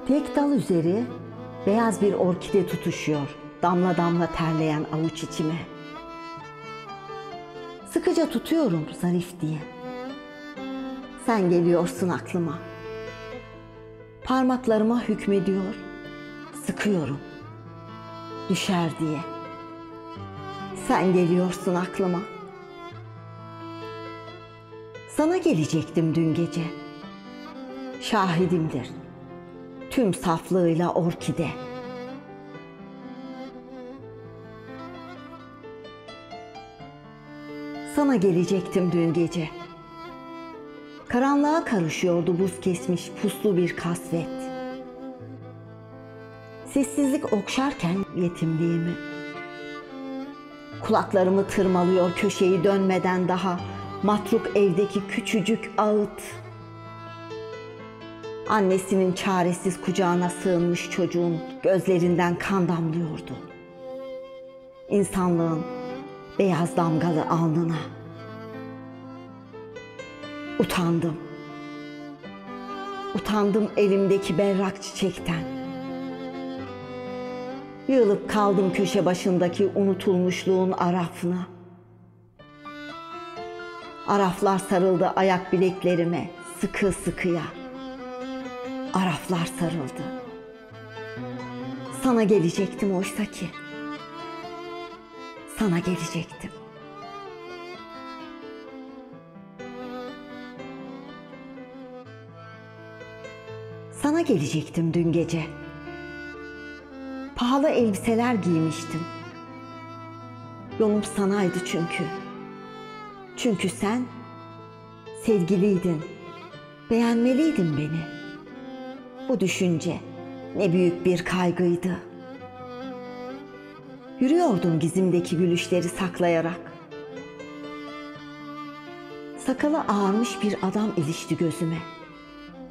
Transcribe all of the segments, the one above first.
Tek dal üzeri beyaz bir orkide tutuşuyor, damla damla terleyen avuç içime. Sıkıca tutuyorum zarif diye. Sen geliyorsun aklıma. Parmaklarıma hükmediyor, sıkıyorum, düşer diye. Sen geliyorsun aklıma. Sana gelecektim dün gece. Şahidimdir tüm saflığıyla orkide. Sana gelecektim dün gece. Karanlığa karışıyordu buz kesmiş puslu bir kasvet. Sessizlik okşarken yetimliğimi. Kulaklarımı tırmalıyor köşeyi dönmeden daha matruk evdeki küçücük ağıt. Annesinin çaresiz kucağına sığınmış çocuğun gözlerinden kan damlıyordu. İnsanlığın beyaz damgalı alnına. Utandım. Utandım elimdeki berrak çiçekten. Yığılıp kaldım köşe başındaki unutulmuşluğun arafına. Araflar sarıldı ayak bileklerime sıkı sıkıya. Araflar sarıldı. Sana gelecektim oysa ki. Sana gelecektim. Sana gelecektim dün gece. Pahalı elbiseler giymiştim. Yolum sanaydı çünkü. Çünkü sen sevgiliydin. Beğenmeliydin beni. Bu düşünce ne büyük bir kaygıydı. Yürüyordum gizimdeki gülüşleri saklayarak. Sakalı ağarmış bir adam ilişti gözüme.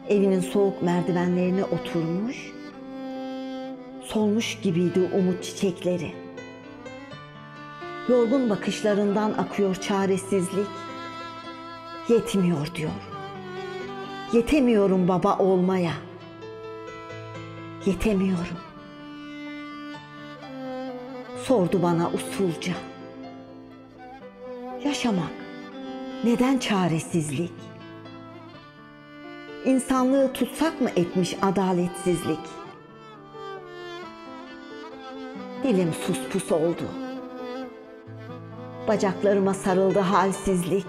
Evinin soğuk merdivenlerine oturmuş, solmuş gibiydi umut çiçekleri. Yorgun bakışlarından akıyor çaresizlik. Yetmiyor diyor. Yetemiyorum baba olmaya. Yetemiyorum. Sordu bana usulca. Yaşamak neden çaresizlik? İnsanlığı tutsak mı etmiş adaletsizlik? Dilim sus pus oldu. Bacaklarıma sarıldı halsizlik.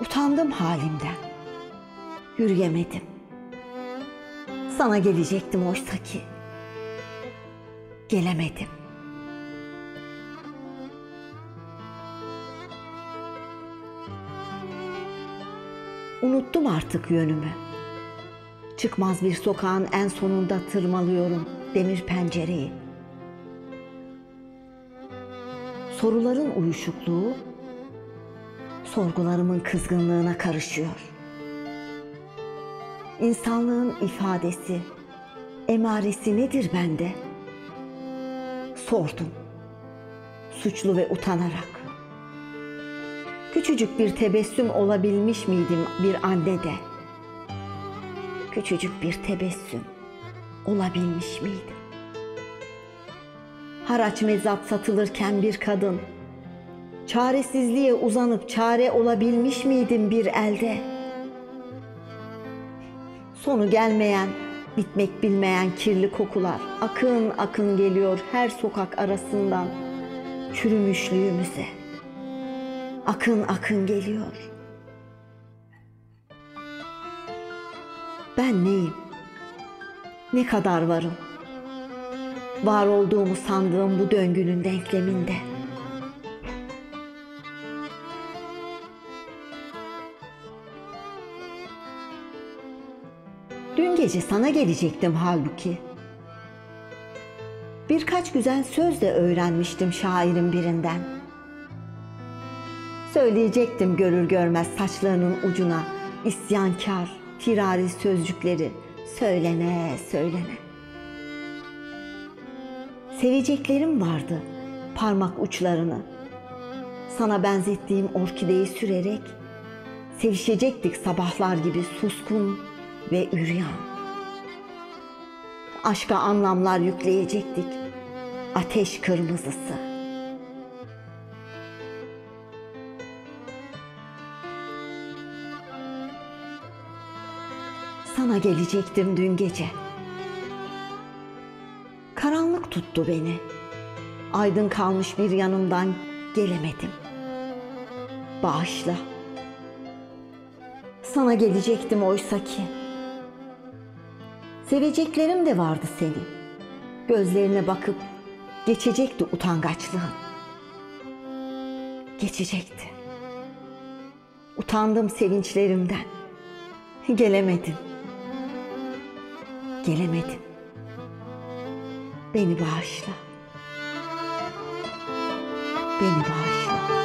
Utandım halimden. Yürüyemedim. Sana gelecektim oysa ki. Gelemedim. Unuttum artık yönümü. Çıkmaz bir sokağın en sonunda tırmalıyorum demir pencereyi. Soruların uyuşukluğu, sorgularımın kızgınlığına karışıyor. İnsanlığın ifadesi, emaresi nedir bende? Sordum, suçlu ve utanarak. Küçücük bir tebessüm olabilmiş miydim bir annede? Küçücük bir tebessüm olabilmiş miydim? Haraç mezat satılırken bir kadın, çaresizliğe uzanıp çare olabilmiş miydim bir elde? Sonu gelmeyen, bitmek bilmeyen kirli kokular akın akın geliyor her sokak arasından çürümüşlüğümüze. Akın akın geliyor. Ben neyim? Ne kadar varım? Var olduğumu sandığım bu döngünün denkleminde. Dün gece sana gelecektim halbuki. Birkaç güzel söz de öğrenmiştim şairin birinden. Söyleyecektim görür görmez saçlarının ucuna isyankar, firari sözcükleri söylene söylene. Seveceklerim vardı parmak uçlarını. Sana benzettiğim orkideyi sürerek sevişecektik sabahlar gibi suskun ve üryan. Aşka anlamlar yükleyecektik. Ateş kırmızısı. Sana gelecektim dün gece. Karanlık tuttu beni. Aydın kalmış bir yanımdan gelemedim. Bağışla. Sana gelecektim oysa ki. Seveceklerim de vardı senin. Gözlerine bakıp geçecekti utangaçlığın. Geçecekti. Utandım sevinçlerimden. Gelemedim. Gelemedim. Beni bağışla. Beni bağışla.